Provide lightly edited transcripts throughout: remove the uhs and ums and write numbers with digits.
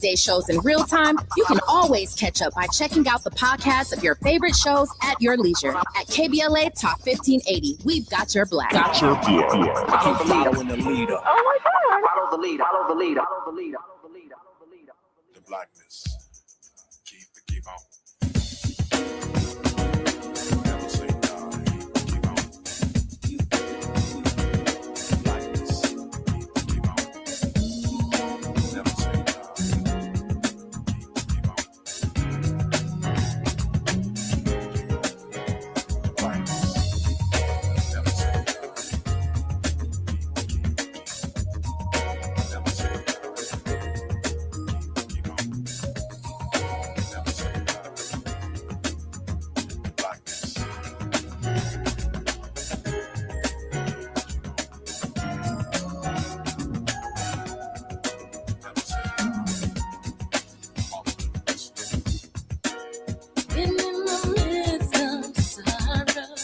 Day shows in real time, you can always catch up by checking out the podcast of your favorite shows at your leisure. At KBLA Talk 1580, we've got your black. Follow the leader. Oh my God. Follow the leader. Follow the leader. Follow the leader. Follow the leader. Follow the leader. The blackness. Keep on. Never say die. Keep on. Blackness. Keep on. Never say die. Keep on. Blackness. Never say die. Never say die. Keep on. Never say die. Blackness. Never say die. All of this. In the midst of sorrow,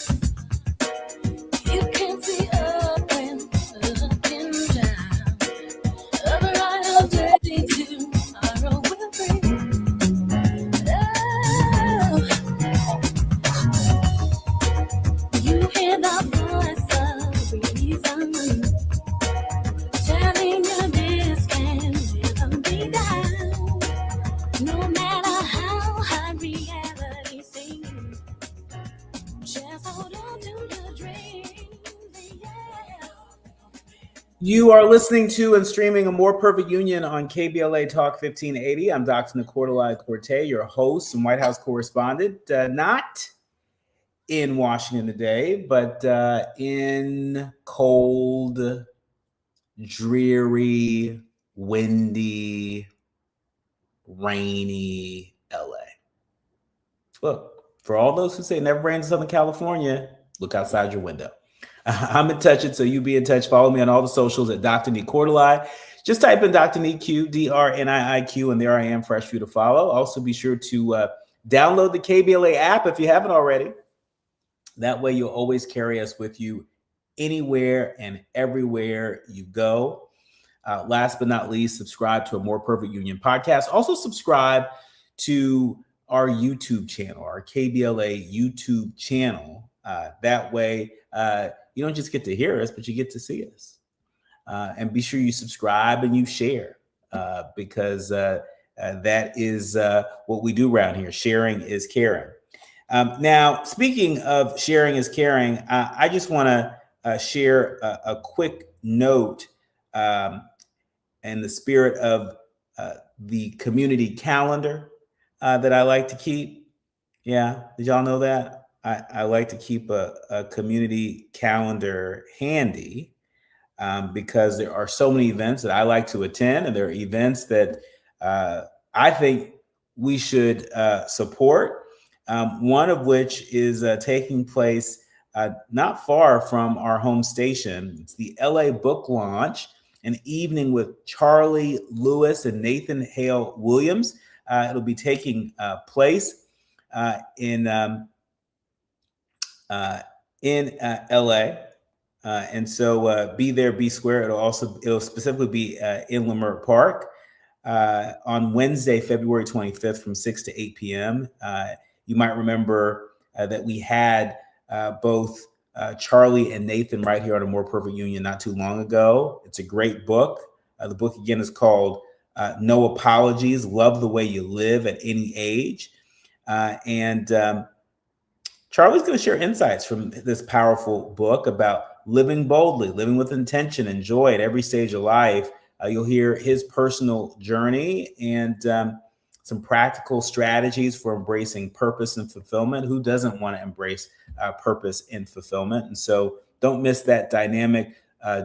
you can see up and looking down. A brighter day tomorrow will bring. Oh, you hear the voice of reason telling you this can never be done. No matter how hard reality seems, just hold on to your dreams, yeah. You are listening to and streaming A More Perfect Union on KBLA Talk 1580. I'm Dr. Nii-Quartelai Quartey, your host and White House correspondent. Not in Washington today, but in cold, dreary, windy, rainy LA. Look, for all those who say it never rains in Southern California, look outside your window. I'm in touch, so you be in touch. Follow me on all the socials at Dr. Nii-Quartelai. Just type in Dr. Nii-Q, DRNIIQ, and there I am, fresh for you to follow. Also, be sure to download the KBLA app if you haven't already. That way, you'll always carry us with you anywhere and everywhere you go. Last but not least, subscribe to A More Perfect Union podcast. Also, subscribe to our YouTube channel, our KBLA YouTube channel. That way, you don't just get to hear us, but you get to see us. And be sure you subscribe and you share because that is what we do around here. Sharing is caring. Now, speaking of sharing is caring, I just want to share a quick note in the spirit of the community calendar that I like to keep. Yeah, did y'all know that? I like to keep a community calendar handy because there are so many events that I like to attend, and there are events that I think we should support. One of which is taking place not far from our home station. It's the LA Book Launch, an evening with Charlie Lewis and Nathan Hale Williams. It'll be taking place in LA. And so be there, be square. It'll specifically be in Leimert Park on Wednesday, February 25th from 6 to 8 p.m. You might remember that we had both Charlie and Nathan right here on A More Perfect Union not too long ago. It's a great book. The book, again, is called No Apologies, Love the Way You Live at Any Age. And Charlie's going to share insights from this powerful book about living boldly, living with intention and joy at every stage of life. You'll hear his personal journey and some practical strategies for embracing purpose and fulfillment. Who doesn't want to embrace purpose and fulfillment? And so don't miss that dynamic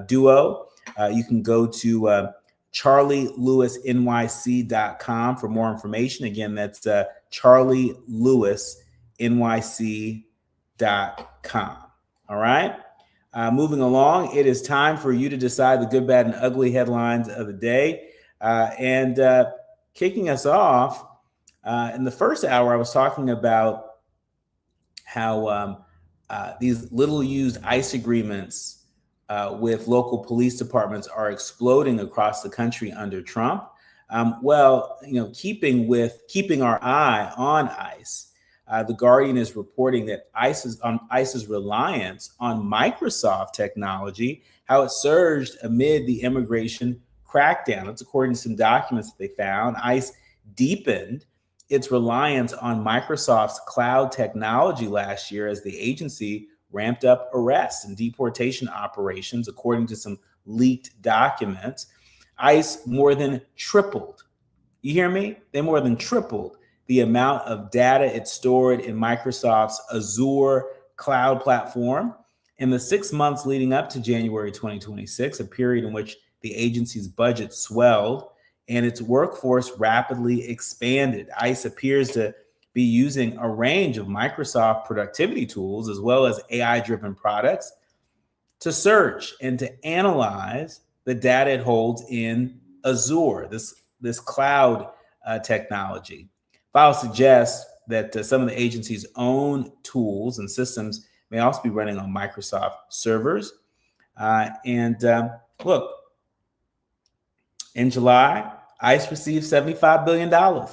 duo. You can go to charlielewisnyc.com for more information. Again, that's charlielewisnyc.com. All right. Moving along, it is time for you to decide the good, bad, and ugly headlines of the day. And kicking us off, in the first hour, I was talking about how these little used ICE agreements with local police departments are exploding across the country under Trump. Well, keeping our eye on ICE, the Guardian is reporting that ICE's reliance on Microsoft technology, how it surged amid the immigration crackdown. That's according to some documents that they found. ICE deepened its reliance on Microsoft's cloud technology last year as the agency ramped up arrests and deportation operations, according to some leaked documents. ICE more than tripled. You hear me? They more than tripled the amount of data it stored in Microsoft's Azure cloud platform in the 6 months leading up to January 2026, a period in which the agency's budget swelled and its workforce rapidly expanded. ICE appears to be using a range of Microsoft productivity tools as well as AI-driven products to search and to analyze the data it holds in Azure, this cloud technology. Files suggest that some of the agency's own tools and systems may also be running on Microsoft servers. Look, in July, ICE received $75 billion, a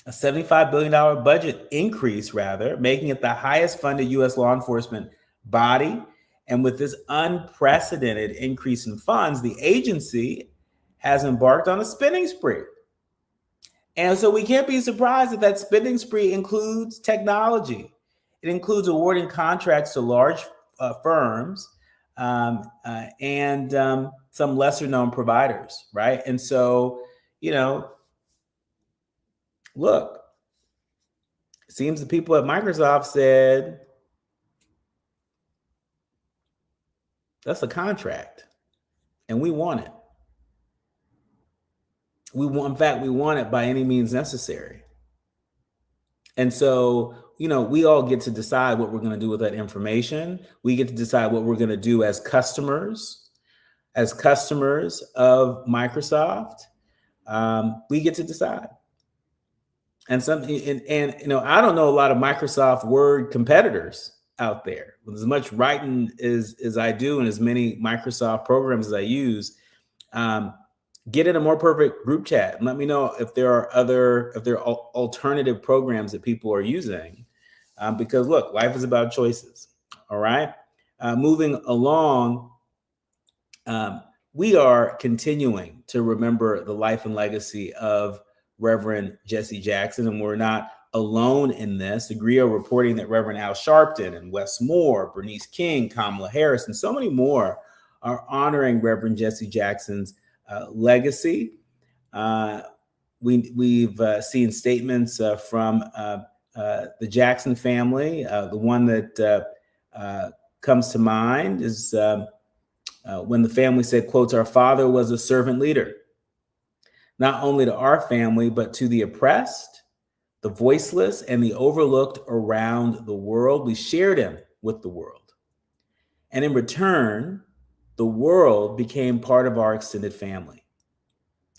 $75 billion budget increase, making it the highest funded U.S. law enforcement body. And with this unprecedented increase in funds, the agency has embarked on a spending spree. And so we can't be surprised that that spending spree includes technology. It includes awarding contracts to large firms and some lesser known providers, right? And so, look, it seems the people at Microsoft said, that's a contract and we want it. We want it by any means necessary. And so, we all get to decide what we're going to do with that information. We get to decide what we're going to do as customers of Microsoft. We get to decide. And I don't know a lot of Microsoft Word competitors out there. With as much writing as I do and as many Microsoft programs as I use, get in a More Perfect group chat and let me know if there are alternative programs that people are using. Because look, life is about choices. All right. Moving along, we are continuing to remember the life and legacy of Reverend Jesse Jackson, and we're not alone in this. The GRIO reporting that Reverend Al Sharpton and Wes Moore, Bernice King, Kamala Harris, and so many more are honoring Reverend Jesse Jackson's legacy. We've seen statements from the Jackson family. The one that comes to mind is when the family said, quotes, "Our father was a servant leader, not only to our family, but to the oppressed, the voiceless, and the overlooked around the world. We shared him with the world. And in return, the world became part of our extended family.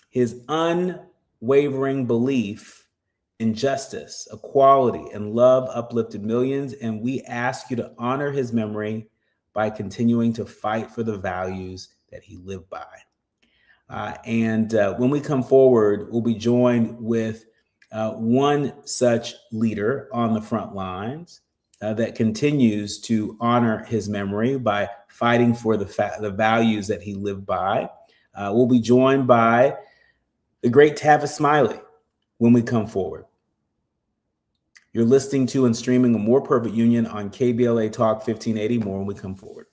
His unwavering belief in justice, equality, and love uplifted millions, and we ask you to honor his memory by continuing to fight for the values that he lived by." And when we come forward, we'll be joined with one such leader on the front lines that continues to honor his memory by fighting for the values that he lived by. We'll be joined by the great Tavis Smiley when we come forward. You're listening to and streaming A More Perfect Union on KBLA Talk 1580. More when we come forward.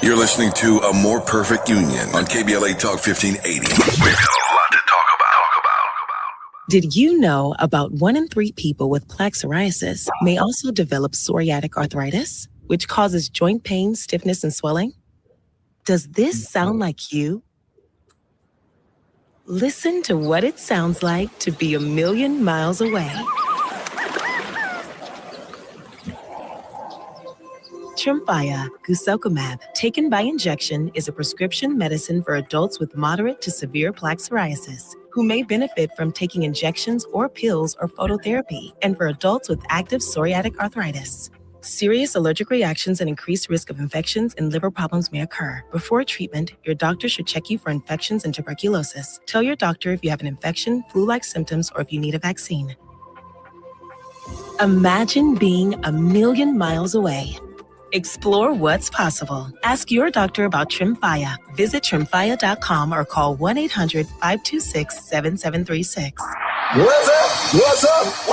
You're listening to A More Perfect Union on KBLA Talk 1580. We've got a lot to talk about. Did you know about 1 in 3 people with plaque psoriasis may also develop psoriatic arthritis, which causes joint pain, stiffness, and swelling? Does this sound like you? Listen to what it sounds like to be a million miles away. Tremfya guselkumab, taken by injection, is a prescription medicine for adults with moderate to severe plaque psoriasis who may benefit from taking injections or pills or phototherapy, and for adults with active psoriatic arthritis. Serious allergic reactions and increased risk of infections and liver problems may occur. Before treatment, your doctor should check you for infections and tuberculosis. Tell your doctor if you have an infection, flu-like symptoms, or if you need a vaccine. Imagine being a million miles away. Explore what's possible. Ask your doctor about Tremfya. Visit tremfya.com or call 1-800-526-7736. What's up? What's up? What's up?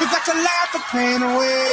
You got to laugh the pain away.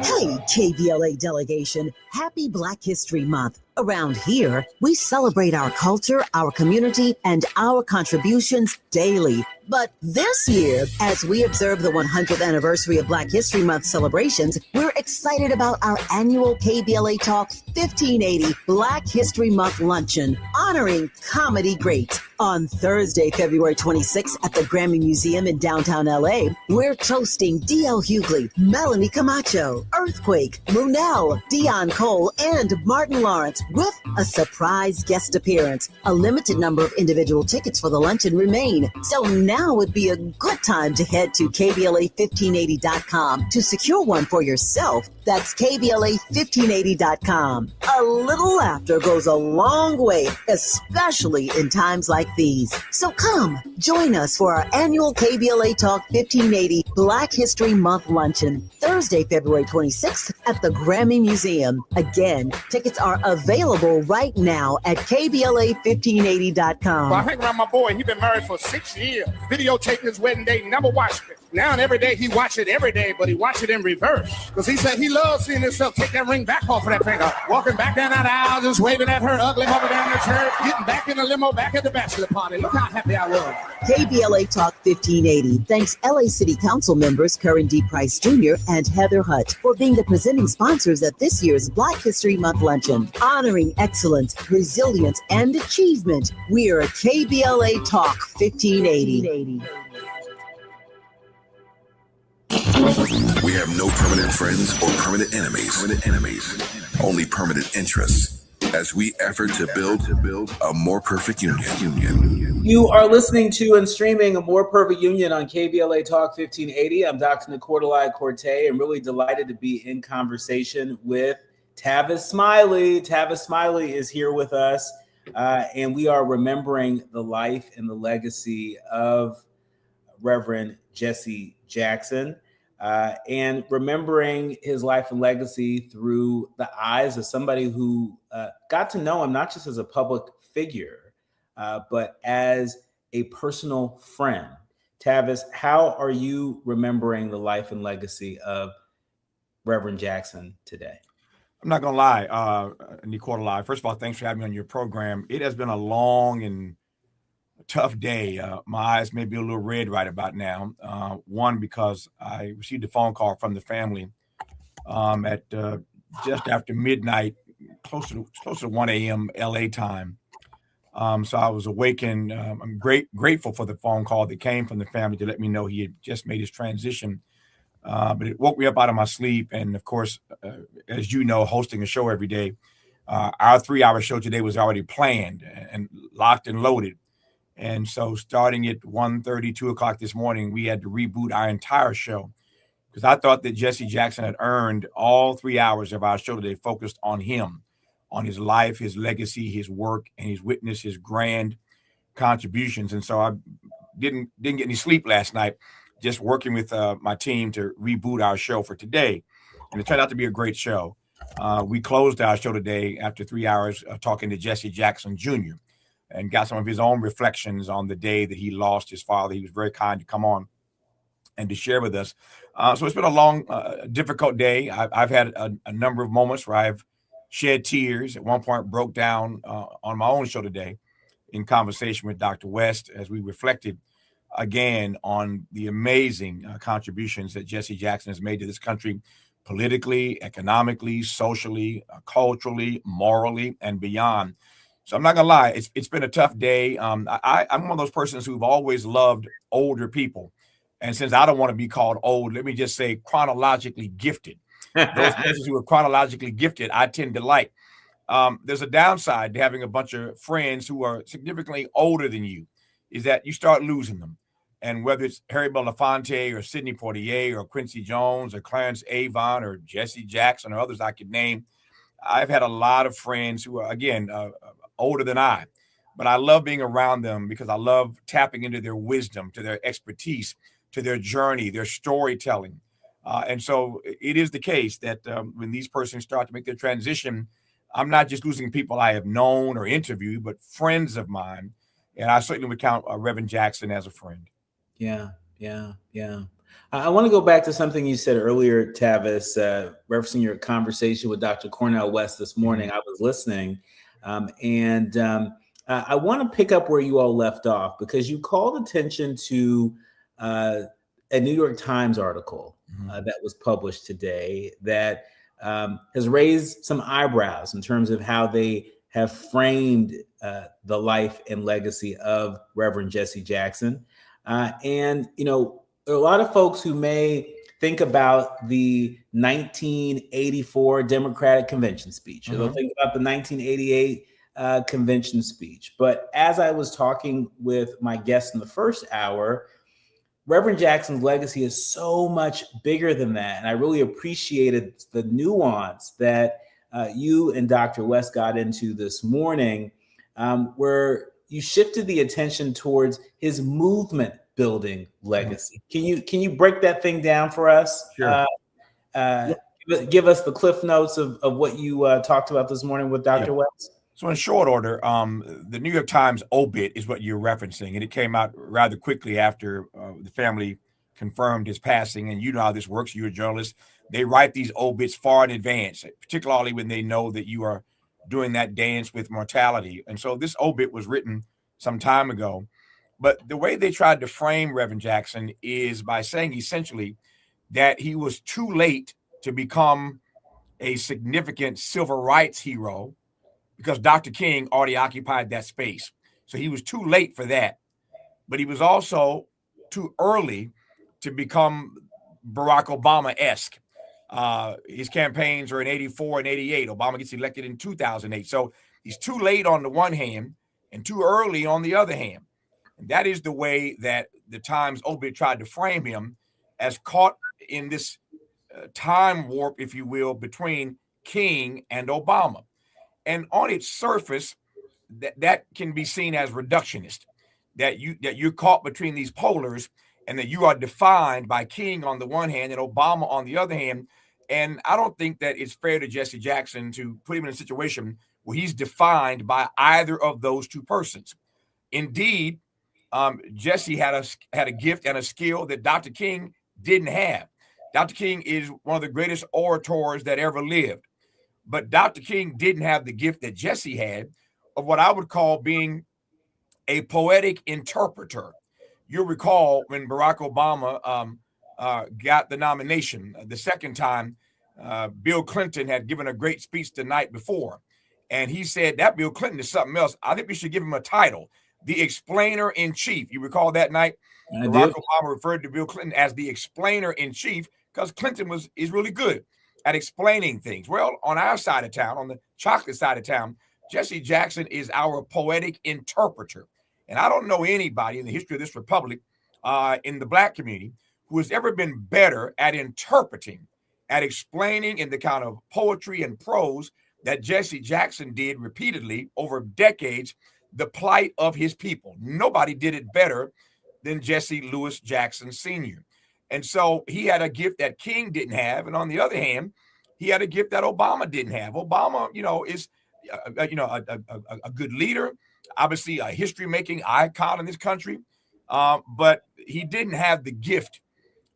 Hey, KBLA delegation, happy Black History Month. Around here, we celebrate our culture, our community, and our contributions daily. But this year, as we observe the 100th anniversary of Black History Month celebrations, we're excited about our annual KBLA Talk 1580 Black History Month Luncheon, honoring comedy greats. On Thursday, February 26th at the Grammy Museum in downtown LA, we're toasting D.L. Hughley, Melanie Camacho, Earthquake, Lunel, Dion Cole, and Martin Lawrence with a surprise guest appearance. A limited number of individual tickets for the luncheon remain, so now would be a good time to head to KBLA1580.com to secure one for yourself. That's KBLA1580.com. A little laughter goes a long way, especially in times like these. So come, join us for our annual KBLA Talk 1580 Black History Month Luncheon, Thursday, February 26th at the Grammy Museum. Again, tickets are available right now at KBLA1580.com. Well, I hang around my boy. He's been married for 6 years. Videotaped his wedding day, never watched it. Now and every day he watch it every day, but he watch it in reverse. Because he said he loves seeing himself take that ring back off of that finger. Walking back down that aisle, just waving at her ugly mother down the church, getting back in the limo, back at the bachelor party. Look how happy I was. KBLA Talk 1580 thanks LA City Council members Curran D. Price Jr. and Heather Hutt for being the presenting sponsors at this year's Black History Month Luncheon. Honoring excellence, resilience, and achievement, we're KBLA Talk 1580. We have no permanent friends or permanent enemies. Only permanent interests. As we effort to build a more perfect union. You are listening to and streaming A More Perfect Union on KBLA Talk 1580. I'm Dr. Nii-Quartelai Quartey. I'm really delighted to be in conversation with Tavis Smiley. Tavis Smiley is here with us, and we are remembering the life and the legacy of Reverend Jesse Jackson. And remembering his life and legacy through the eyes of somebody who got to know him not just as a public figure, but as a personal friend. Tavis, how are you remembering the life and legacy of Reverend Jackson today? I'm not going to lie, Nii-Quartelai. First of all, thanks for having me on your program. It has been a long and tough day. My eyes may be a little red right about now. One, because I received a phone call from the family at just after midnight, close to 1 a.m. LA time. So I was awakened. I'm grateful for the phone call that came from the family to let me know he had just made his transition. But it woke me up out of my sleep. And of course, as you know, hosting a show every day, our 3-hour show today was already planned and locked and loaded. And so starting at 1:30, 2 o'clock this morning, we had to reboot our entire show because I thought that Jesse Jackson had earned all 3 hours of our show today focused on him, on his life, his legacy, his work, and his witness, his grand contributions. And so I didn't get any sleep last night, just working with my team to reboot our show for today. And it turned out to be a great show. We closed our show today after 3 hours talking to Jesse Jackson Jr., and got some of his own reflections on the day that he lost his father. He was very kind to come on and to share with us. So it's been a long, difficult day. I've had a number of moments where I've shed tears. At one point, broke down on my own show today in conversation with Dr. West as we reflected again on the amazing contributions that Jesse Jackson has made to this country politically, economically, socially, culturally, morally, and beyond. So I'm not gonna lie, it's been a tough day. I'm one of those persons who've always loved older people. And since I don't want to be called old, let me just say chronologically gifted. Those persons who are chronologically gifted, I tend to like. There's a downside to having a bunch of friends who are significantly older than you, is that you start losing them. And whether it's Harry Belafonte or Sidney Poitier or Quincy Jones or Clarence Avon or Jesse Jackson or others I could name, I've had a lot of friends who are, again, older than I, but I love being around them because I love tapping into their wisdom, to their expertise, to their journey, their storytelling. And so it is the case that when these persons start to make their transition, I'm not just losing people I have known or interviewed, but friends of mine. And I certainly would count Reverend Jackson as a friend. Yeah. I want to go back to something you said earlier, Tavis, referencing your conversation with Dr. Cornel West this morning. I was listening, and I want to pick up where you all left off, because you called attention to a New York Times article that was published today that has raised some eyebrows in terms of how they have framed the life and legacy of Reverend Jesse Jackson. And, you know, there are a lot of folks who may think about the 1984 Democratic Convention speech, or they'll think about the 1988 convention speech. But as I was talking with my guest in the first hour, Reverend Jackson's legacy is so much bigger than that. And I really appreciated the nuance that you and Dr. West got into this morning, where you shifted the attention towards his movement building legacy. Can you break that thing down for us? Sure. Give us the cliff notes of what you talked about this morning with Dr. West. So in short order, the New York Times obit is what you're referencing, and it came out rather quickly after the family confirmed his passing. And you know how this works. You're a journalist. They write these obits far in advance, particularly when they know that you are doing that dance with mortality. And so this obit was written some time ago. But the way they tried to frame Reverend Jackson is by saying essentially that he was too late to become a significant civil rights hero because Dr. King already occupied that space. So he was too late for that. But he was also too early to become Barack Obama-esque. His campaigns are in 84 and 88. Obama gets elected in 2008. So he's too late on the one hand and too early on the other hand. And that is the way that the Times obit tried to frame him, as caught in this time warp, if you will, between King and Obama. And on its surface, that can be seen as reductionist, that you're caught between these polars and that you are defined by King on the one hand and Obama on the other hand. And I don't think that it's fair to Jesse Jackson to put him in a situation where he's defined by either of those two persons. Indeed, Jesse had a gift and a skill that Dr. King didn't have. Dr. King is one of the greatest orators that ever lived. But Dr. King didn't have the gift that Jesse had of what I would call being a poetic interpreter. You'll recall when Barack Obama got the nomination the second time, Bill Clinton had given a great speech the night before. And he said that Bill Clinton is something else. I think we should give him a title, the explainer in chief. You recall that night? Barack Obama referred to Bill Clinton as the explainer in chief because Clinton is really good at explaining things. Well, on our side of town, on the chocolate side of town, Jesse Jackson is our poetic interpreter. And I don't know anybody in the history of this republic, in the Black community, who has ever been better at interpreting, at explaining in the kind of poetry and prose that Jesse Jackson did repeatedly over decades, the plight of his people. Nobody did it better than Jesse Louis Jackson Sr. And so he had a gift that King didn't have. And on the other hand, he had a gift that Obama didn't have. Obama, is, a good leader, obviously a history-making icon in this country. But he didn't have the gift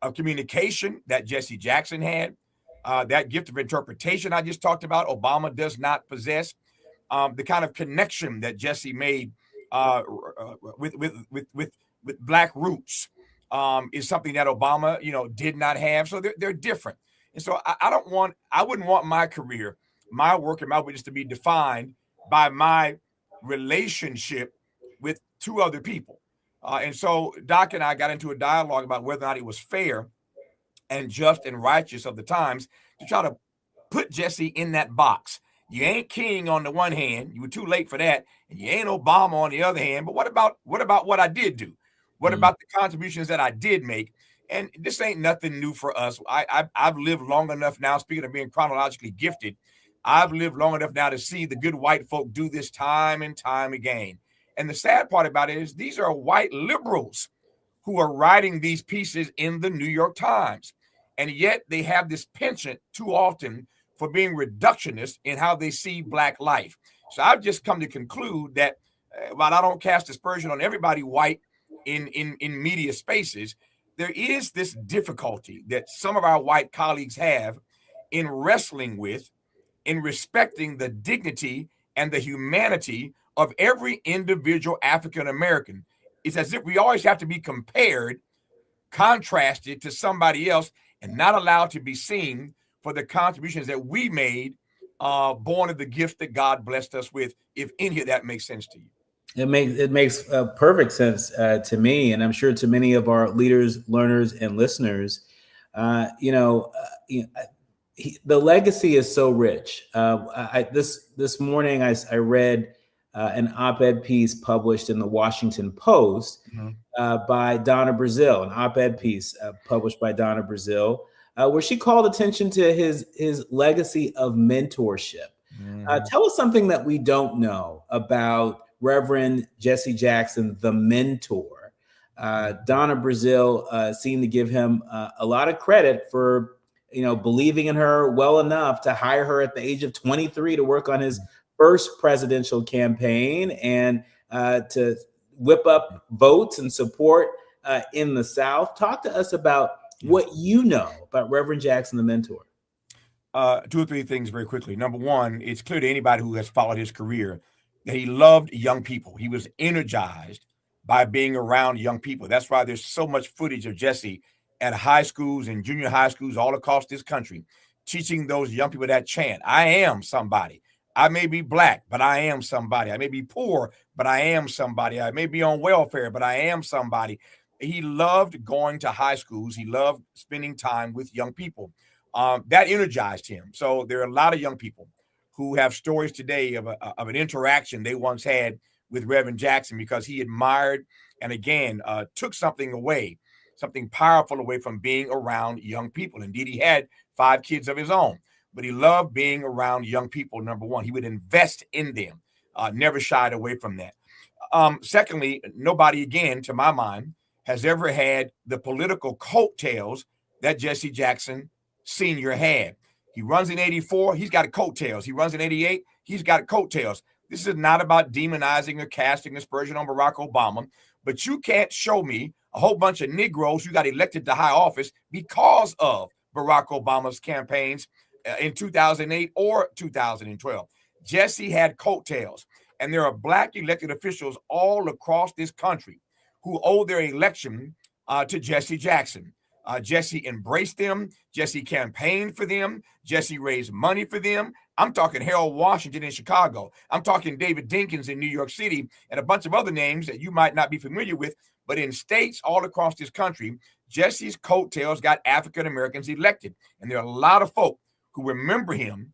of communication that Jesse Jackson had. That gift of interpretation I just talked about, Obama does not possess. The kind of connection that Jesse made with Black roots is something that Obama, did not have. So they're different. And so I wouldn't want my career, my work and my witness to be defined by my relationship with two other people. And so Doc and I got into a dialogue about whether or not it was fair and just and righteous of the Times to try to put Jesse in that box. You ain't King on the one hand, you were too late for that, and you ain't Obama on the other hand. But what about what I did do? What about the contributions that I did make? And this ain't nothing new for us. I've lived long enough now, speaking of being chronologically gifted, I've lived long enough now to see the good white folk do this time and time again. And the sad part about it is these are white liberals who are writing these pieces in the New York Times. And yet they have this penchant too often for being reductionist in how they see Black life. So I've just come to conclude that while I don't cast aspersion on everybody white in media spaces, there is this difficulty that some of our white colleagues have in wrestling with, in respecting the dignity and the humanity of every individual African American. It's as if we always have to be compared, contrasted to somebody else, and not allowed to be seen for the contributions that we made, born of the gifts that God blessed us with, if any of that makes sense to you. It makes perfect sense to me, and I'm sure to many of our leaders, learners, and listeners. The legacy is so rich. This morning I read an op-ed piece published in the Washington Post by Donna Brazile, an op-ed piece published by Donna Brazile, where she called attention to his legacy of mentorship. Tell us something that we don't know about Reverend Jesse Jackson, the mentor. Donna Brazile seemed to give him a lot of credit for believing in her well enough to hire her at the age of 23 to work on his first presidential campaign and to whip up votes and support in the South. Talk to us about what you know about Reverend Jackson, the mentor. 2 or 3 things very quickly. Number one, it's clear to anybody who has followed his career that he loved young people. He was energized by being around young people. That's why there's so much footage of Jesse at high schools and junior high schools all across this country, teaching those young people that chant, I am somebody. I may be Black, but I am somebody. I may be poor, but I am somebody. I may be on welfare, but I am somebody. He loved going to high schools. He loved spending time with young people. That energized him. So there are a lot of young people who have stories today of an interaction they once had with Reverend Jackson because he admired and again took something powerful away from being around young people. Indeed, he had 5 kids of his own, but he loved being around young people. Number one, he would invest in them, never shied away from that. Secondly, nobody, again, to my mind, has ever had the political coattails that Jesse Jackson Sr. had. He runs in 84, he's got coattails. He runs in 88, he's got coattails. This is not about demonizing or casting aspersion on Barack Obama, but you can't show me a whole bunch of Negroes who got elected to high office because of Barack Obama's campaigns in 2008 or 2012. Jesse had coattails, and there are Black elected officials all across this country who owe their election to Jesse Jackson. Jesse embraced them. Jesse campaigned for them. Jesse raised money for them. I'm talking Harold Washington in Chicago. I'm talking David Dinkins in New York City and a bunch of other names that you might not be familiar with. But in states all across this country, Jesse's coattails got African Americans elected. And there are a lot of folk who remember him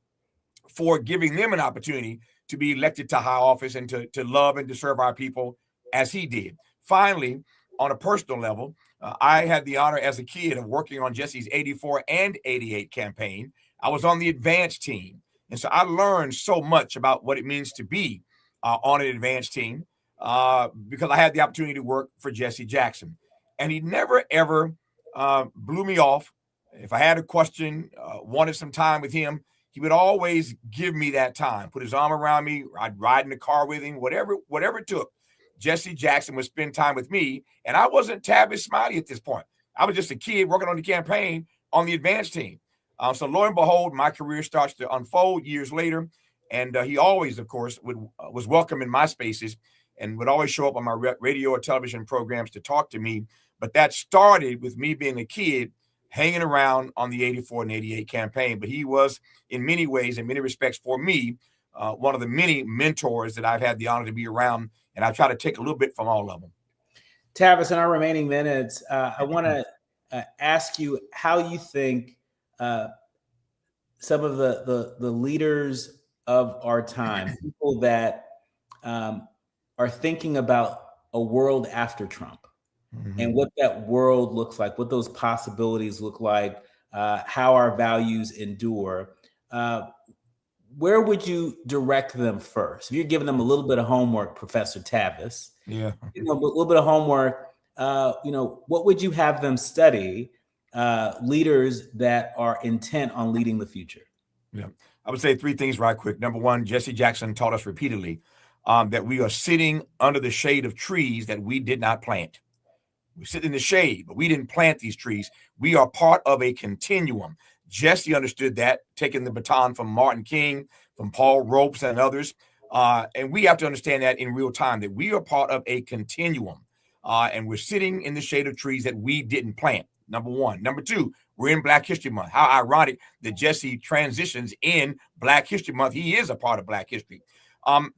for giving them an opportunity to be elected to high office and to love and to serve our people as he did. Finally, on a personal level, I had the honor as a kid of working on Jesse's 84 and 88 campaign. I was on the advance team. And so I learned so much about what it means to be on an advance team because I had the opportunity to work for Jesse Jackson. And he never, ever blew me off. If I had a question, wanted some time with him, he would always give me that time, put his arm around me. I'd ride in the car with him, whatever it took. Jesse Jackson would spend time with me, and I wasn't Tavis Smiley at this point. I was just a kid working on the campaign on the advance team. So lo and behold, my career starts to unfold years later, and he always, of course, was welcome in my spaces and would always show up on my radio or television programs to talk to me. But that started with me being a kid hanging around on the 84 and 88 campaign. But he was, in many ways, in many respects, for me, one of the many mentors that I've had the honor to be around. And I try to take a little bit from all of them. Tavis, in our remaining minutes, I want to ask you how you think some of the leaders of our time, people that are thinking about a world after Trump, and what that world looks like, what those possibilities look like, how our values endure, where would you direct them first? If you're giving them a little bit of homework, Professor Tavis, a little bit of homework, what would you have them study? Leaders that are intent on leading the future. Yeah, I would say three things right quick. Number one, Jesse Jackson taught us repeatedly that we are sitting under the shade of trees that we did not plant. We sit in the shade, but we didn't plant these trees. We are part of a continuum. Jesse understood that, taking the baton from Martin King, from Paul Ropes and others. And we have to understand that in real time, that we are part of a continuum. And we're sitting in the shade of trees that we didn't plant. Number one. Number two, we're in Black History Month. How ironic that Jesse transitions in Black History Month. He is a part of Black history.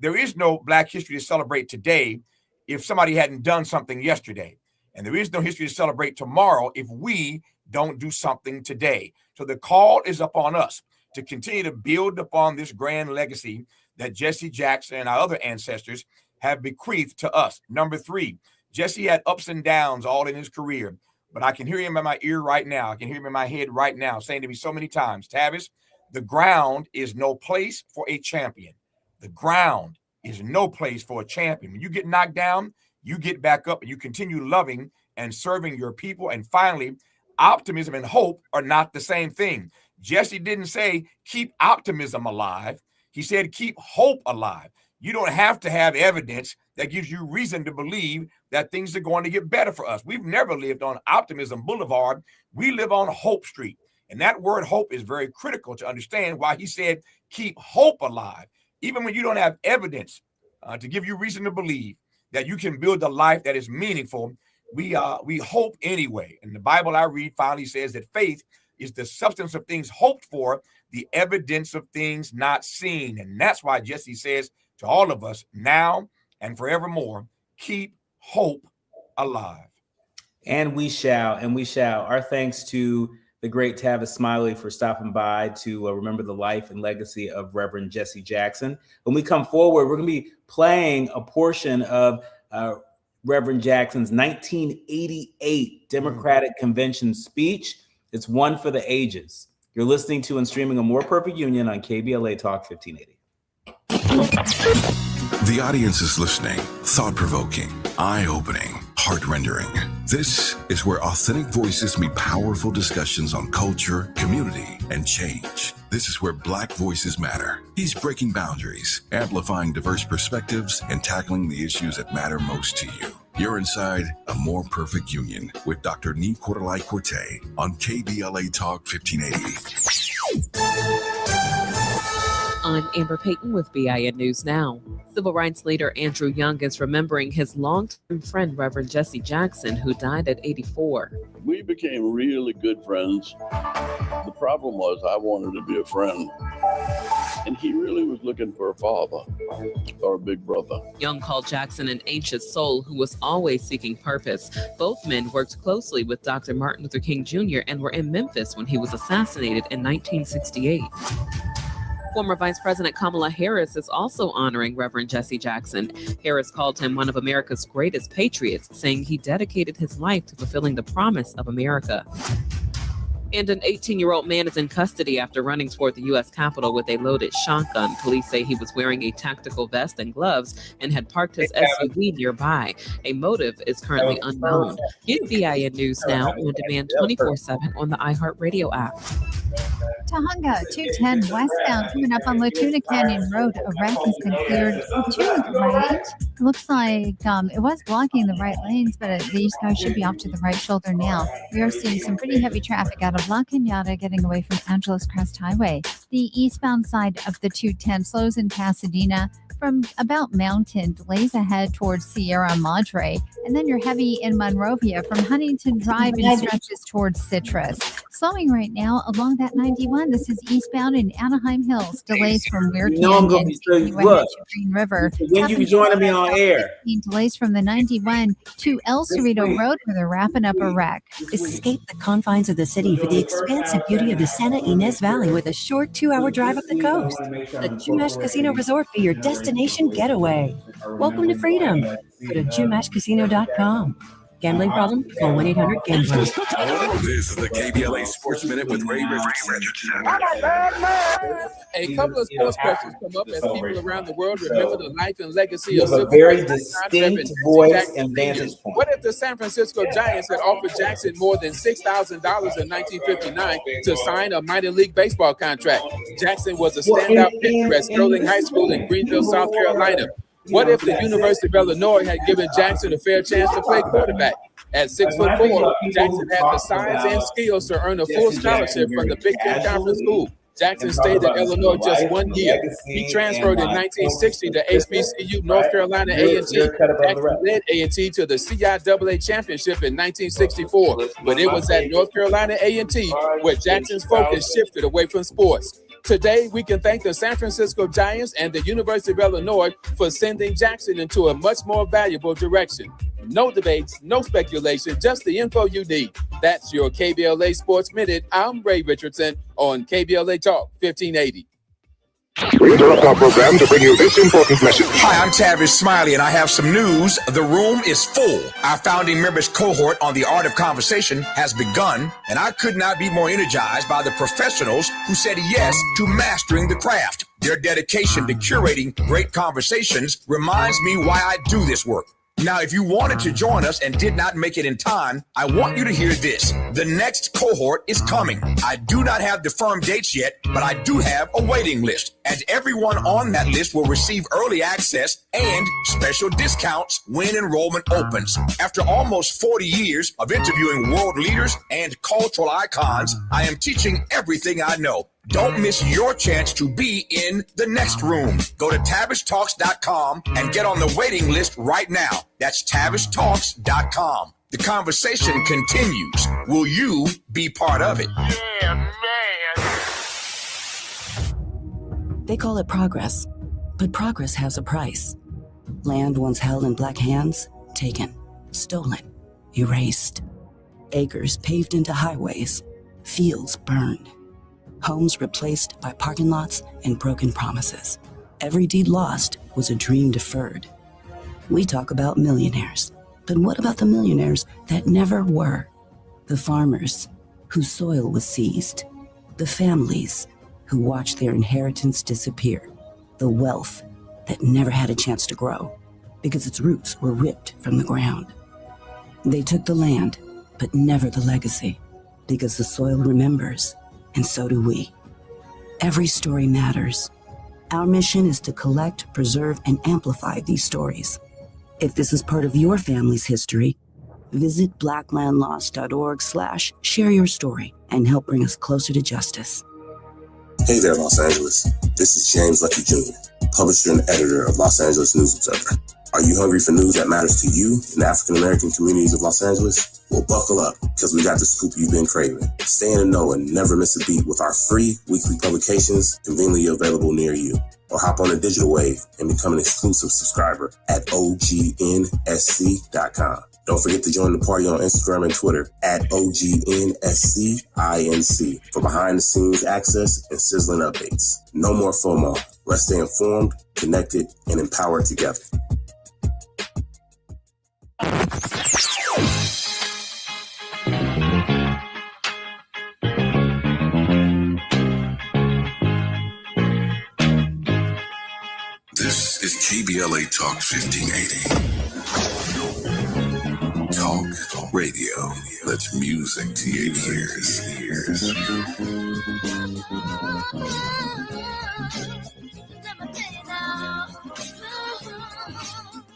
There is no Black history to celebrate today if somebody hadn't done something yesterday. And there is no history to celebrate tomorrow if we don't do something today. So the call is upon us to continue to build upon this grand legacy that Jesse Jackson and our other ancestors have bequeathed to us. Number three, Jesse had ups and downs all in his career, but I can hear him in my ear right now. I can hear him in my head right now saying to me so many times, Tavis, the ground is no place for a champion. The ground is no place for a champion. When you get knocked down, you get back up and you continue loving and serving your people. And finally, optimism and hope are not the same thing. Jesse didn't say keep optimism alive. He said keep hope alive. You don't have to have evidence that gives you reason to believe that things are going to get better for us. We've never lived on Optimism Boulevard. We live on Hope Street. And that word hope is very critical to understand why he said keep hope alive. Even when you don't have evidence to give you reason to believe that you can build a life that is meaningful, we hope anyway. And the Bible I read finally says that faith is the substance of things hoped for, the evidence of things not seen. And that's why Jesse says to all of us now and forevermore, keep hope alive. And we shall. Our thanks to the great Tavis Smiley for stopping by to remember the life and legacy of Reverend Jesse Jackson. When we come forward, we're going to be playing a portion of Reverend Jackson's 1988 Democratic Convention speech. It's one for the ages. You're listening to and streaming A More Perfect Union on KBLA Talk 1580. The audience is listening. Thought-provoking, eye-opening, heart-rendering. This is where authentic voices meet powerful discussions on culture, community, and change. This is where Black voices matter. He's breaking boundaries, amplifying diverse perspectives, and tackling the issues that matter most to you. You're inside A More Perfect Union with Dr. Nii-Quartelai Quartey on KBLA Talk 1580. I'm Amber Payton with BIN News Now. Civil rights leader Andrew Young is remembering his longtime friend, Reverend Jesse Jackson, who died at 84. We became really good friends. The problem was I wanted to be a friend, and he really was looking for a father or a big brother. Young called Jackson an anxious soul who was always seeking purpose. Both men worked closely with Dr. Martin Luther King Jr. and were in Memphis when he was assassinated in 1968. Former Vice President Kamala Harris is also honoring Reverend Jesse Jackson. Harris called him one of America's greatest patriots, saying he dedicated his life to fulfilling the promise of America. And an 18-year-old man is in custody after running toward the U.S. Capitol with a loaded shotgun. Police say he was wearing a tactical vest and gloves and had parked his SUV nearby. A motive is currently unknown. Get BIN News Now on demand 24/7 on the iHeartRadio app. Tahunga 210 westbound coming up on Latuna Canyon Road. A wreck has been cleared to the right. Looks like it was blocking the right lanes, but these guys should be off to the right shoulder now. We are seeing some pretty heavy traffic out of La Cañada getting away from Angeles Crest Highway. The eastbound side of the 210 slows in Pasadena from about Mountain, delays ahead towards Sierra Madre, and then you're heavy in Monrovia from Huntington Drive and stretches towards Citrus. Slowing right now along that 91. This is eastbound in Anaheim Hills. Delays from Weir Canyon to Green River. When you joining me on air? Delays from the 91 to El Cerrito Road where they're wrapping up a wreck. Escape the confines of the city for the expansive beauty of the Santa Ynez Valley with a short 2-hour drive up the coast. The Chumash Casino Resort for your destination getaway. Welcome to freedom. Go to ChumashCasino.com. Gambling problem? Call 1-800-GAMBLER. This is the KBLA Sports Minute with Ray Richardson. A couple of sports questions come up as people around the world remember the life and legacy You of have a Super very Bowl distinct Jesse voice Jackson and Sr. vantage point. What if the San Francisco Giants had offered Jackson more than $6,000 in 1959 to sign a minor league baseball contract? Jackson was a standout pitcher at Sterling High School in Greenville, South Carolina. What if the University of Illinois had given Jackson a fair chance to play quarterback? At 6'4", Jackson had the size and skills to earn a full scholarship from the Big Ten Conference school. Jackson stayed at Illinois just 1 year. He transferred in 1960 to HBCU North Carolina A&T. Jackson led A&T to the CIAA championship in 1964, but it was at North Carolina A&T where Jackson's focus shifted away from sports. Today, we can thank the San Francisco Giants and the University of Illinois for sending Jackson into a much more valuable direction. No debates, no speculation, just the info you need. That's your KBLA Sports Minute. I'm Ray Richardson on KBLA Talk 1580. We interrupt our program to bring you this important message. Hi, I'm Tavish Smiley, and I have some news. The room is full. Our founding members cohort on the art of conversation has begun, and I could not be more energized by the professionals who said yes to mastering the craft. Their dedication to curating great conversations reminds me why I do this work. Now, if you wanted to join us and did not make it in time, I want you to hear this. The next cohort is coming. I do not have the firm dates yet, but I do have a waiting list. And everyone on that list will receive early access and special discounts when enrollment opens. After almost 40 years of interviewing world leaders and cultural icons, I am teaching everything I know. Don't miss your chance to be in the next room. Go to TavishTalks.com and get on the waiting list right now. That's TavishTalks.com. The conversation continues. Will you be part of it? Yeah, man. They call it progress, but progress has a price. Land once held in black hands, taken, stolen, erased. Acres paved into highways, fields burned. Homes replaced by parking lots and broken promises. Every deed lost was a dream deferred. We talk about millionaires, but what about the millionaires that never were? The farmers whose soil was seized. The families who watched their inheritance disappear. The wealth that never had a chance to grow because its roots were ripped from the ground. They took the land, but never the legacy, because the soil remembers. And so do we. Every story matters. Our mission is to collect, preserve, and amplify these stories. If this is part of your family's history, visit blacklandlost.org/share your story and help bring us closer to justice. Hey there, Los Angeles. This is James Lucky Jr., publisher and editor of Los Angeles News Observer. Are you hungry for news that matters to you in the African-American communities of Los Angeles? Well, buckle up, because we got the scoop you've been craving. Stay in the know and never miss a beat with our free weekly publications conveniently available near you. Or hop on the digital wave and become an exclusive subscriber at OGNSC.com. Don't forget to join the party on Instagram and Twitter at OGNSCINC for behind-the-scenes access and sizzling updates. No more FOMO. Let's stay informed, connected, and empowered together. This is KBLA Talk 1580. Talk radio. That's music to your ears.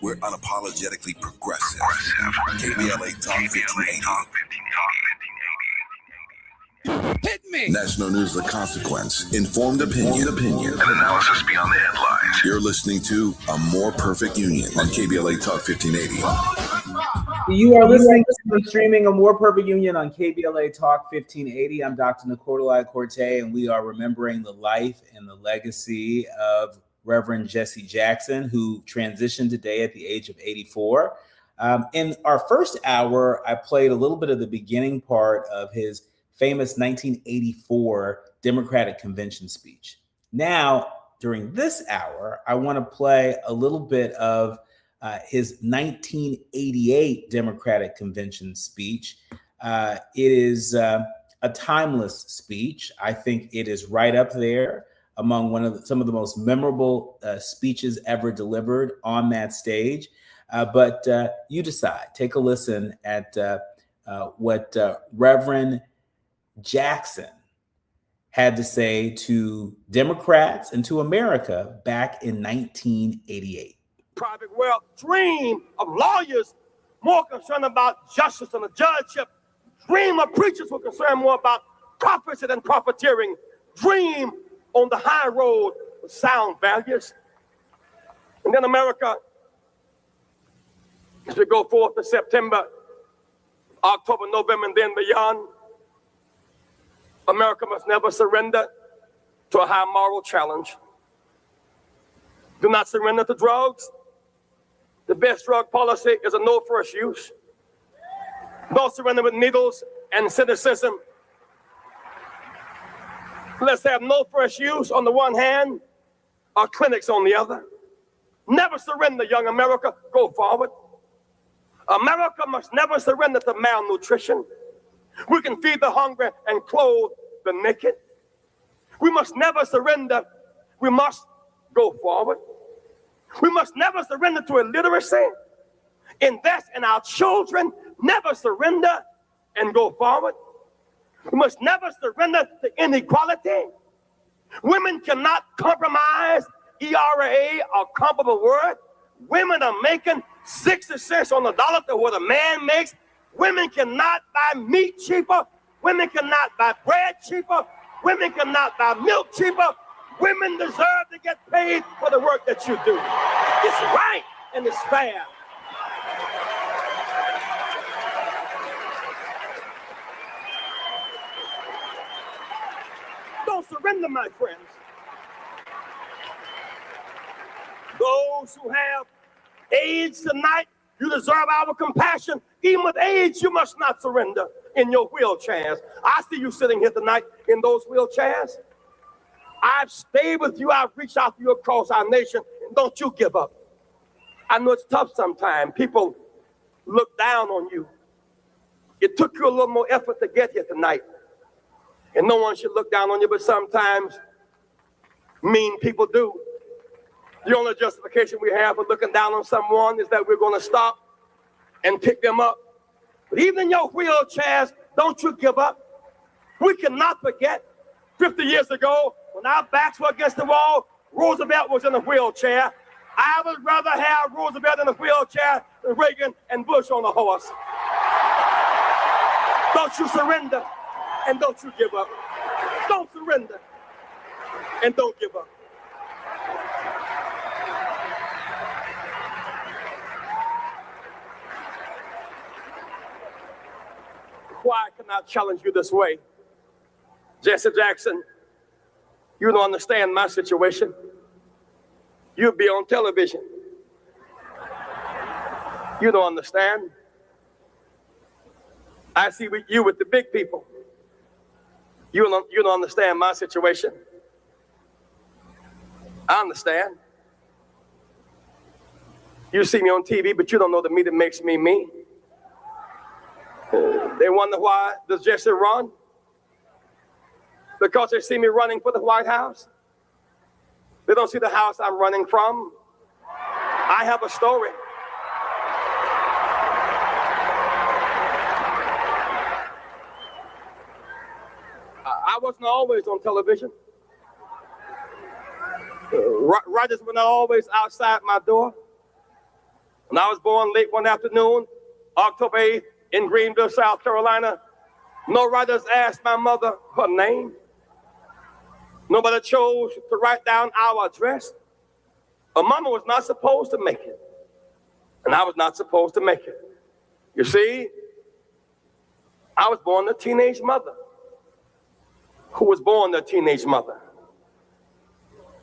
We're unapologetically progressive. KBLA Talk 1580. Hit me! National news of consequence. Informed opinion. Analysis beyond the headlines. You're listening to A More Perfect Union on KBLA Talk 1580. You are listening to streaming A More Perfect Union on KBLA Talk 1580. I'm Dr. Nii-Quartelai Quartey, and we are remembering the life and the legacy of Reverend Jesse Jackson, who transitioned today at the age of 84. In our first hour, I played a little bit of the beginning part of his famous 1984 Democratic Convention speech. Now, during this hour, I want to play a little bit of his 1988 Democratic Convention speech. It is a timeless speech. I think it is right up there among some of the most memorable speeches ever delivered on that stage. But you decide. Take a listen at what Reverend Jackson had to say to Democrats and to America back in 1988. Private world dream of lawyers more concerned about justice and the judgeship. Dream of preachers who are concerned more about prophecy than profiteering. Dream on the high road with sound values. And then America, as we go forth to September, October, November, and then beyond, America must never surrender to a high moral challenge. Do not surrender to drugs. The best drug policy is a no first use. Don't surrender with needles and cynicism. Let's have no first use on the one hand, or clinics on the other. Never surrender, young America. Go forward. America must never surrender to malnutrition. We can feed the hungry and clothe the naked. We must never surrender. We must go forward. We must never surrender to illiteracy. Invest in our children. Never surrender and go forward. We must never surrender to inequality. Women cannot compromise ERA or comparable word. Women are making 60 cents on the dollar to what a man makes. Women cannot buy meat cheaper. Women cannot buy bread cheaper. Women cannot buy milk cheaper. Women deserve to get paid for the work that you do. It's right and it's fair. Don't surrender, my friends. Those who have AIDS tonight, you deserve our compassion. Even with AIDS, you must not surrender in your wheelchairs. I see you sitting here tonight in those wheelchairs. I've stayed with you. I've reached out to you across our nation. And don't you give up. I know it's tough sometimes. People look down on you. It took you a little more effort to get here tonight. And no one should look down on you, but sometimes mean people do. The only justification we have for looking down on someone is that we're going to stop and pick them up. But even in your wheelchairs, don't you give up. We cannot forget 50 years ago when our backs were against the wall, Roosevelt was in a wheelchair. I would rather have Roosevelt in a wheelchair than Reagan and Bush on a horse. Don't you surrender and don't you give up. Don't surrender and don't give up. Why can I challenge you this way? Jesse Jackson, you don't understand my situation. You'll be on television. You don't understand. I see you with the big people. You don't understand my situation. I understand. You see me on TV, but you don't know the me that makes me me. They wonder why does Jesse run? Because they see me running for the White House. They don't see the house I'm running from. I have a story. I wasn't always on television. Writers were not always outside my door. When I was born late one afternoon, October 8th, in Greenville, South Carolina, no writers asked my mother her name. Nobody chose to write down our address. A mama was not supposed to make it. And I was not supposed to make it. You see, I was born a teenage mother who was born a teenage mother.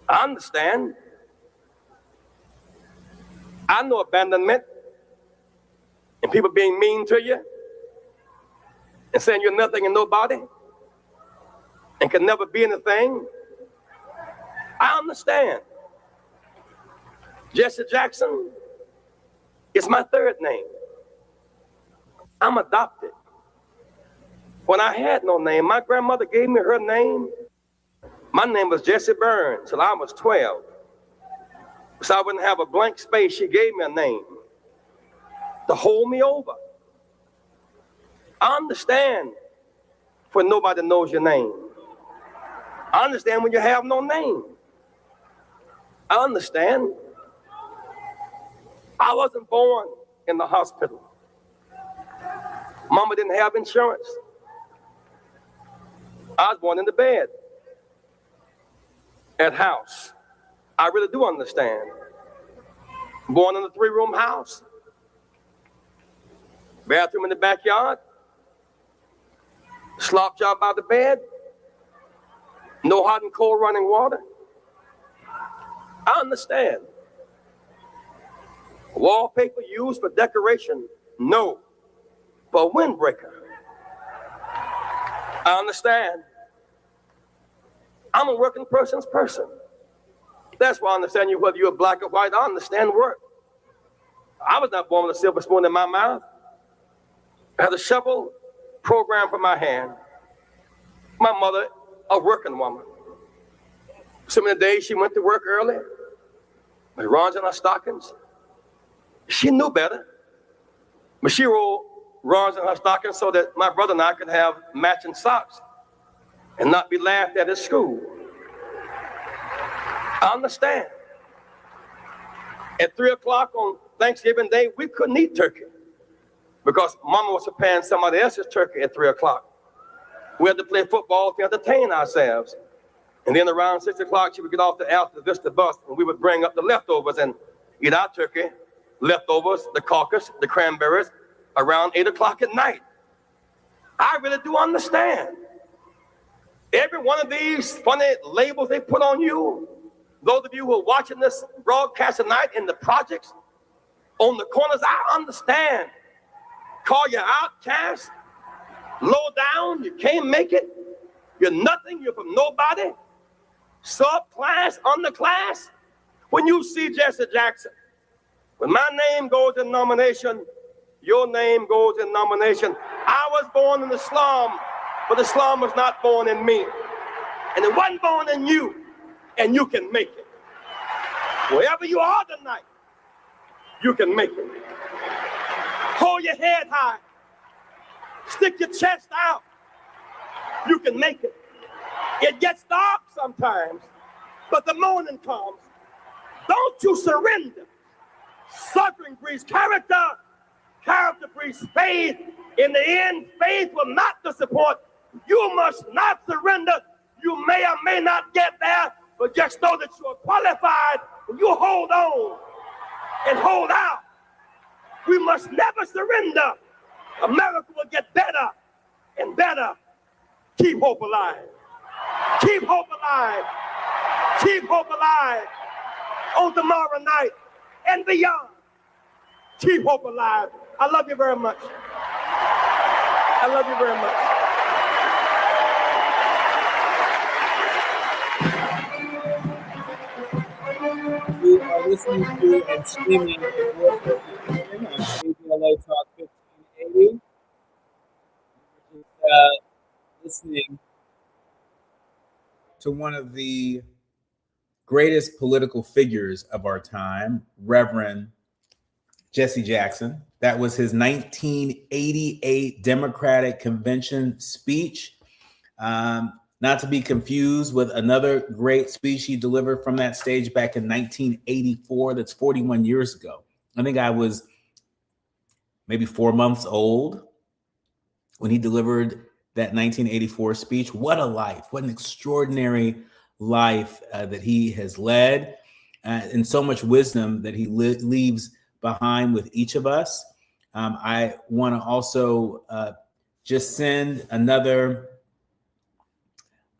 I understand. I know abandonment and people being mean to you and saying you're nothing and nobody and can never be anything. I understand. Jesse Jackson, It's my third name. I'm adopted. When I had no name, my grandmother gave me her name. My name was Jesse Burns till I was 12. So I wouldn't have a blank space. She gave me a name to hold me over. I understand when nobody knows your name. I understand when you have no name. I understand. I wasn't born in the hospital. Mama didn't have insurance. I was born in the bed at house. I really do understand. Born in a 3-room house. Bathroom in the backyard. Slop job by the bed. No hot and cold running water. I understand. Wallpaper used for decoration? No. For a windbreaker. I understand. I'm a working person's person. That's why I understand you, whether you're black or white. I understand work. I was not born with a silver spoon in my mouth. I had a shovel programmed for my hand. My mother, a working woman. So many days she went to work early, with runs in her stockings. She knew better, but she rolled runs in her stockings so that my brother and I could have matching socks and not be laughed at school. I understand. At 3 o'clock on Thanksgiving Day, we couldn't eat turkey because Mama was preparing somebody else's turkey at 3 o'clock. We had to play football to entertain ourselves. And then around 6 o'clock, she would get off the Alta Vista bus and we would bring up the leftovers and eat our turkey, leftovers, the caucus, the cranberries, around 8 o'clock at night. I really do understand. Every one of these funny labels they put on you, those of you who are watching this broadcast tonight in the projects, on the corners, I understand. Call you outcast, low down, you can't make it, you're nothing, you're from nobody, subclass, underclass. When you see Jesse Jackson, when my name goes in nomination, your name goes in nomination. I was born in the slum, but the slum was not born in me. And it wasn't born in you, and you can make it. Wherever you are tonight, you can make it. Hold your head high. Stick your chest out. You can make it. It gets dark sometimes, but the morning comes. Don't you surrender. Suffering breeds character. Character breeds faith. In the end, faith will not disappoint. You must not surrender. You may or may not get there, but just know that you are qualified. You hold on and hold out. We must never surrender. America will get better and better. Keep hope alive. Keep hope alive. Keep hope alive on tomorrow night and beyond. Keep hope alive. I love you very much. I love you very much. You are listening to and streaming the on KBLA Talk 1580. Listening to one of the greatest political figures of our time, Reverend Jesse Jackson. That was his 1988 Democratic Convention speech. Not to be confused with another great speech he delivered from that stage back in 1984. That's 41 years ago. I think I was maybe 4 months old when he delivered that 1984 speech. What a life. What an extraordinary life that he has led, and so much wisdom that he leaves behind with each of us. I want to also just send a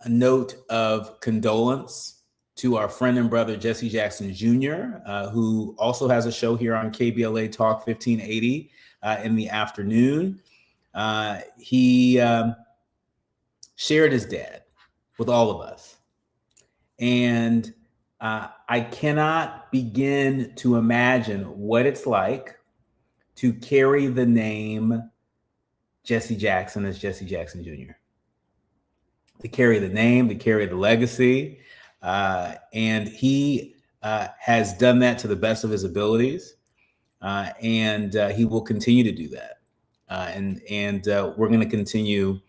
note of condolence to our friend and brother, Jesse Jackson Jr., who also has a show here on KBLA Talk 1580 in the afternoon. He shared his dad with all of us. And I cannot begin to imagine what it's like to carry the name Jesse Jackson as Jesse Jackson Jr., to carry the name, to carry the legacy. And he has done that to the best of his abilities. And he will continue to do that. And we're going to continue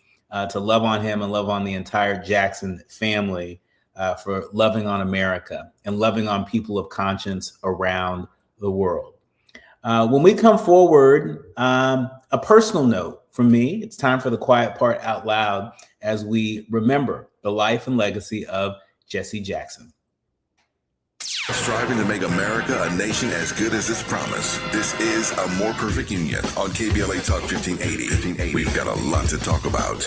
to love on him and love on the entire Jackson family for loving on America and loving on people of conscience around the world. When we come forward, a personal note from me, it's time for the quiet part out loud as we remember the life and legacy of Jesse Jackson. Striving to make America a nation as good as its promise. This is A More Perfect Union on KBLA Talk 1580. We've got a lot to talk about.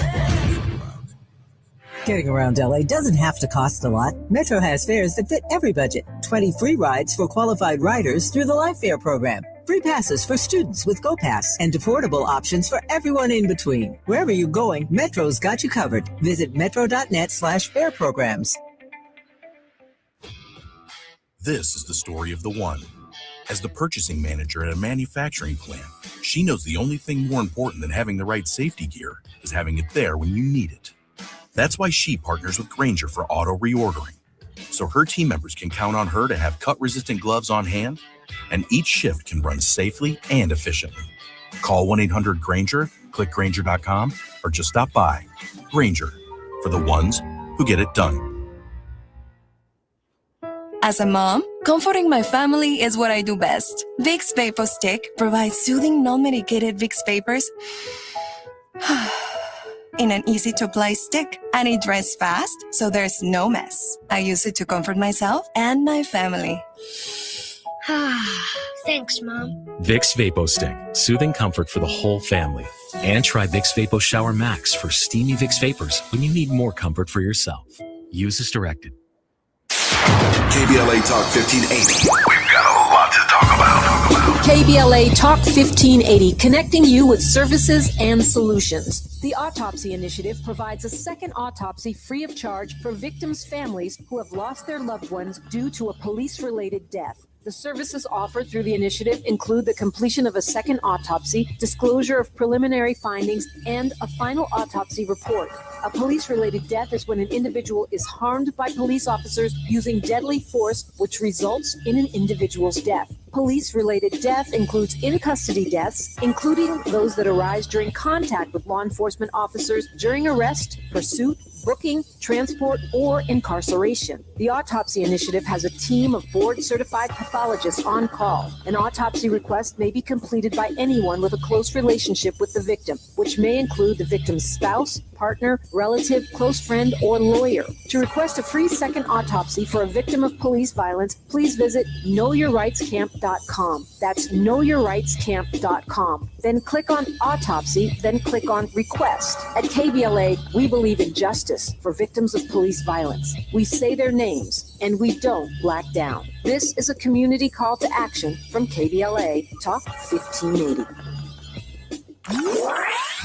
Getting around LA doesn't have to cost a lot. Metro has fares that fit every budget. 20 free rides for qualified riders through the Life Fare program. Free passes for students with GoPass and affordable options for everyone in between. Wherever you're going, Metro's got you covered. Visit metro.net/fare programs. This is the story of the one. As the purchasing manager at a manufacturing plant, she knows the only thing more important than having the right safety gear is having it there when you need it. That's why she partners with Grainger for auto reordering, so her team members can count on her to have cut-resistant gloves on hand, and each shift can run safely and efficiently. Call 1-800-GRAINGER, click Grainger.com, or just stop by. Grainger, for the ones who get it done. As a mom, comforting my family is what I do best. Vicks Vapor Stick provides soothing, non-medicated Vicks vapors in an easy-to-apply stick, and it dries fast, so there's no mess. I use it to comfort myself and my family. Thanks, Mom. Vicks Vapo Stick, soothing comfort for the whole family. And try Vicks Vapo Shower Max for steamy Vicks vapors when you need more comfort for yourself. Use as directed. KBLA Talk 1580. We've got a lot to talk about. KBLA Talk 1580, connecting you with services and solutions. The Autopsy Initiative provides a second autopsy free of charge for victims' families who have lost their loved ones due to a police-related death. The services offered through the initiative include the completion of a second autopsy, disclosure of preliminary findings, and a final autopsy report. A police-related death is when an individual is harmed by police officers using deadly force, which results in an individual's death. Police-related death includes in-custody deaths, including those that arise during contact with law enforcement officers during arrest, pursuit, booking, transport, or incarceration. The Autopsy Initiative has a team of board-certified pathologists on call. An autopsy request may be completed by anyone with a close relationship with the victim, which may include the victim's spouse, partner, relative, close friend, or lawyer. To request a free second autopsy for a victim of police violence, please visit knowyourrightscamp.com. That's knowyourrightscamp.com. Then click on Autopsy, then click on Request. At KBLA, we believe in justice for victims of police violence. We say their names, and we don't black down. This is a community call to action from KBLA Talk 1580.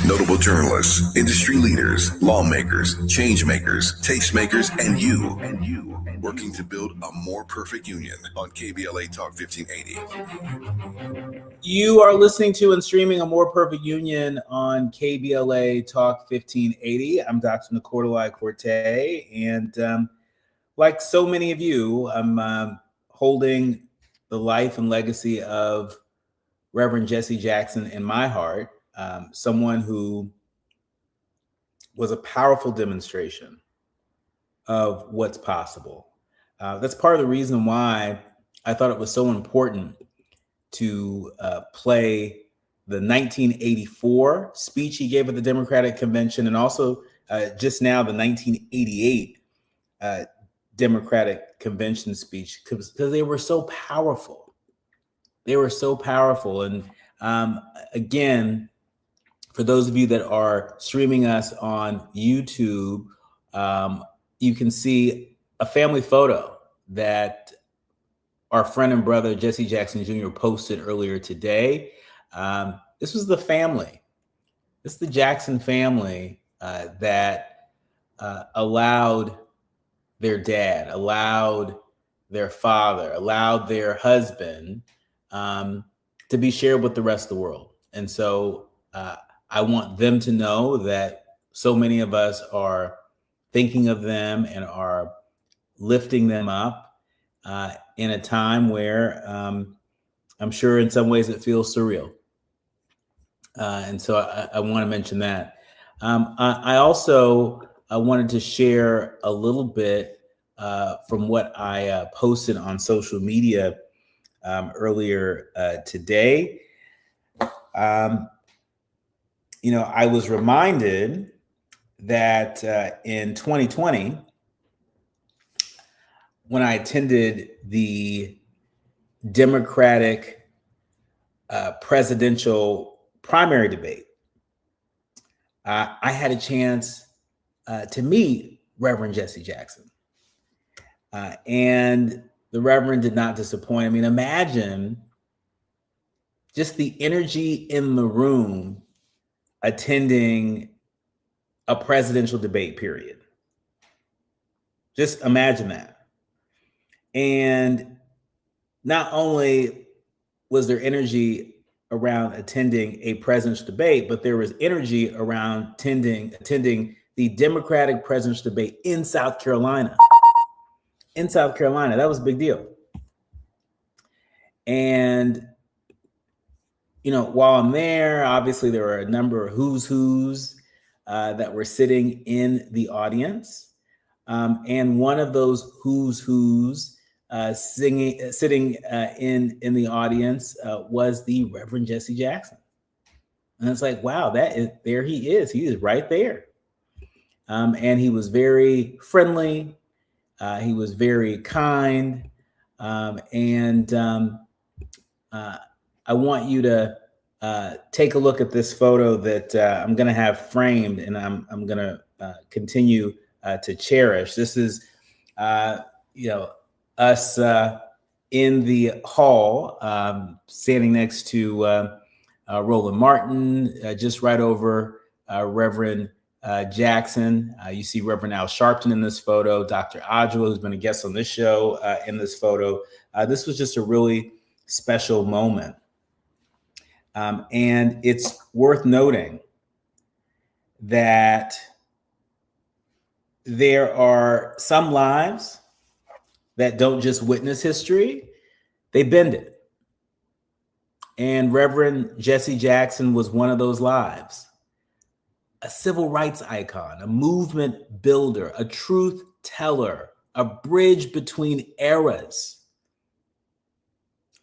Notable journalists, industry leaders, lawmakers, change makers, tastemakers, and you, working to build a more perfect union on KBLA Talk 1580. You are listening to and streaming A More Perfect Union on KBLA Talk 1580. I'm Dr. Nii-Quartelai Quartey, and like so many of you, I'm holding the life and legacy of Reverend Jesse Jackson in my heart. Someone who was a powerful demonstration of what's possible. That's part of the reason why I thought it was so important to play the 1984 speech he gave at the Democratic Convention, and also just now the 1988 Democratic Convention speech, because they were so powerful. They were so powerful. And again, for those of you that are streaming us on YouTube, you can see a family photo that our friend and brother Jesse Jackson Jr. posted earlier today. This was the family. This is the Jackson family that allowed their dad, allowed their father, allowed their husband to be shared with the rest of the world. And so I want them to know that so many of us are thinking of them and are lifting them up in a time where I'm sure in some ways it feels surreal. And so I want to mention that. I also wanted to share a little bit from what I posted on social media earlier today. I was reminded that in 2020, when I attended the Democratic presidential primary debate, I had a chance to meet Reverend Jesse Jackson. And the Reverend did not disappoint. I mean, imagine just the energy in the room attending a presidential debate, period. Just imagine that. And not only was there energy around attending a presidential debate, but there was energy around attending the Democratic presidential debate in South Carolina. In South Carolina, that was a big deal. And, while I'm there, obviously there were a number of who's that were sitting in the audience. And one of those who's sitting in the audience was the Reverend Jesse Jackson. And it's like, wow, there he is. He is right there. And he was very friendly. He was very kind. I want you to take a look at this photo that I'm going to have framed, and I'm going to continue to cherish. This is, us in the hall, standing next to Roland Martin, just right over Reverend Jackson. You see Reverend Al Sharpton in this photo, Dr. Adjua, who's been a guest on this show, in this photo. This was just a really special moment. And it's worth noting that there are some lives that don't just witness history, they bend it. And Reverend Jesse Jackson was one of those lives. A civil rights icon, a movement builder, a truth teller, a bridge between eras.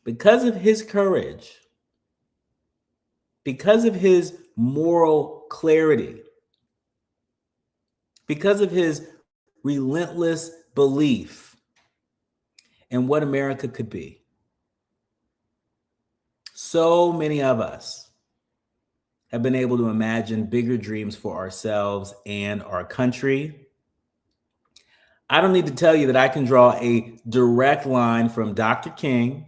Because of his courage, because of his moral clarity, because of his relentless belief in what America could be, so many of us have been able to imagine bigger dreams for ourselves and our country. I don't need to tell you that I can draw a direct line from Dr. King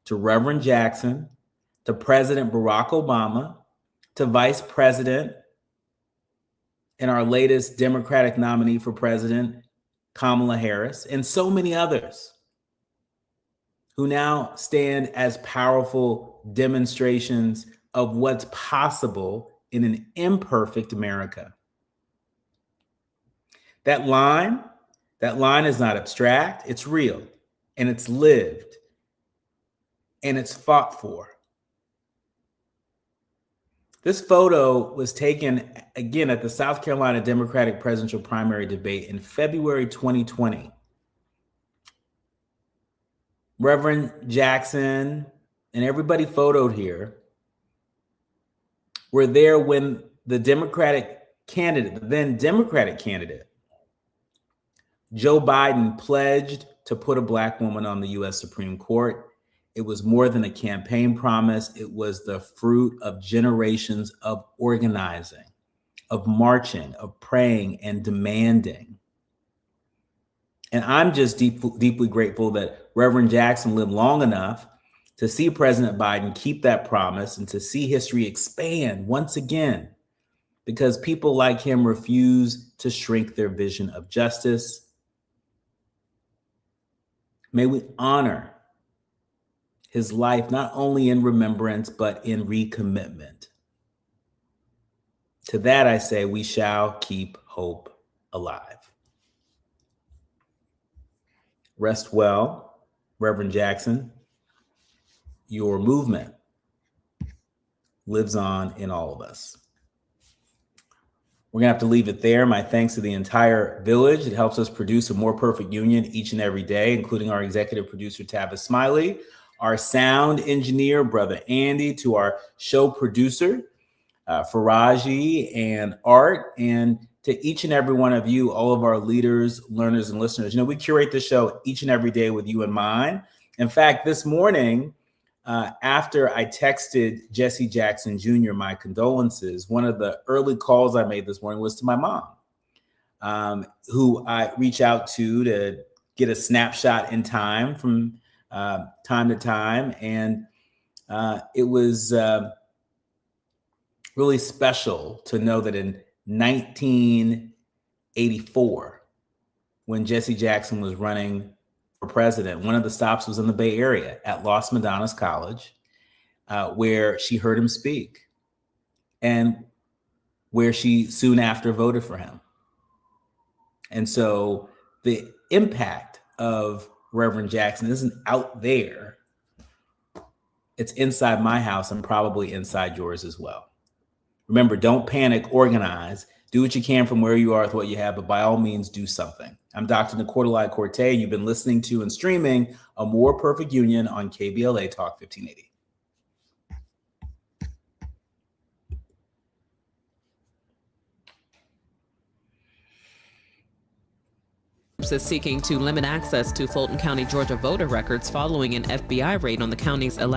to Reverend Jackson to President Barack Obama to Vice President and our latest Democratic nominee for president, Kamala Harris, and so many others who now stand as powerful demonstrations of what's possible in an imperfect America. That line is not abstract, it's real, and it's lived, and it's fought for. This photo was taken again at the South Carolina Democratic presidential primary debate in February 2020. Reverend Jackson and everybody photoed here were there when the Democratic candidate, the then Democratic candidate, Joe Biden, pledged to put a Black woman on the U.S. Supreme Court. It was more than a campaign promise. It was the fruit of generations of organizing, of marching, of praying and demanding. And I'm just deeply grateful that Reverend Jackson lived long enough to see President Biden keep that promise and to see history expand once again, because people like him refuse to shrink their vision of justice. May we honor his life not only in remembrance, but in recommitment. To that I say, we shall keep hope alive. Rest well, Reverend Jackson. Your movement lives on in all of us. We're going to have to leave it there. My thanks to the entire village. It helps us produce a more perfect union each and every day, including our executive producer, Tavis Smiley, our sound engineer, Brother Andy, to our show producer, Faraji and Art, and to each and every one of you, all of our leaders, learners, and listeners. You know, we curate the show each and every day with you in mind. In fact, this morning, after I texted Jesse Jackson Jr. my condolences, one of the early calls I made this morning was to my mom, who I reach out to get a snapshot in time from time to time. And it was really special to know that in 1984, when Jesse Jackson was running for president, one of the stops was in the Bay Area at Los Medanos College, where she heard him speak and where she soon after voted for him. And so the impact of Reverend Jackson isn't out there. It's inside my house and probably inside yours as well. Remember, don't panic, organize, do what you can from where you are with what you have, but by all means, do something. I'm Dr. Nii-Quartelai Quartey. You've been listening to and streaming A More Perfect Union on KBLA Talk 1580. Is seeking to limit access to Fulton County, Georgia voter records following an FBI raid on the county's election.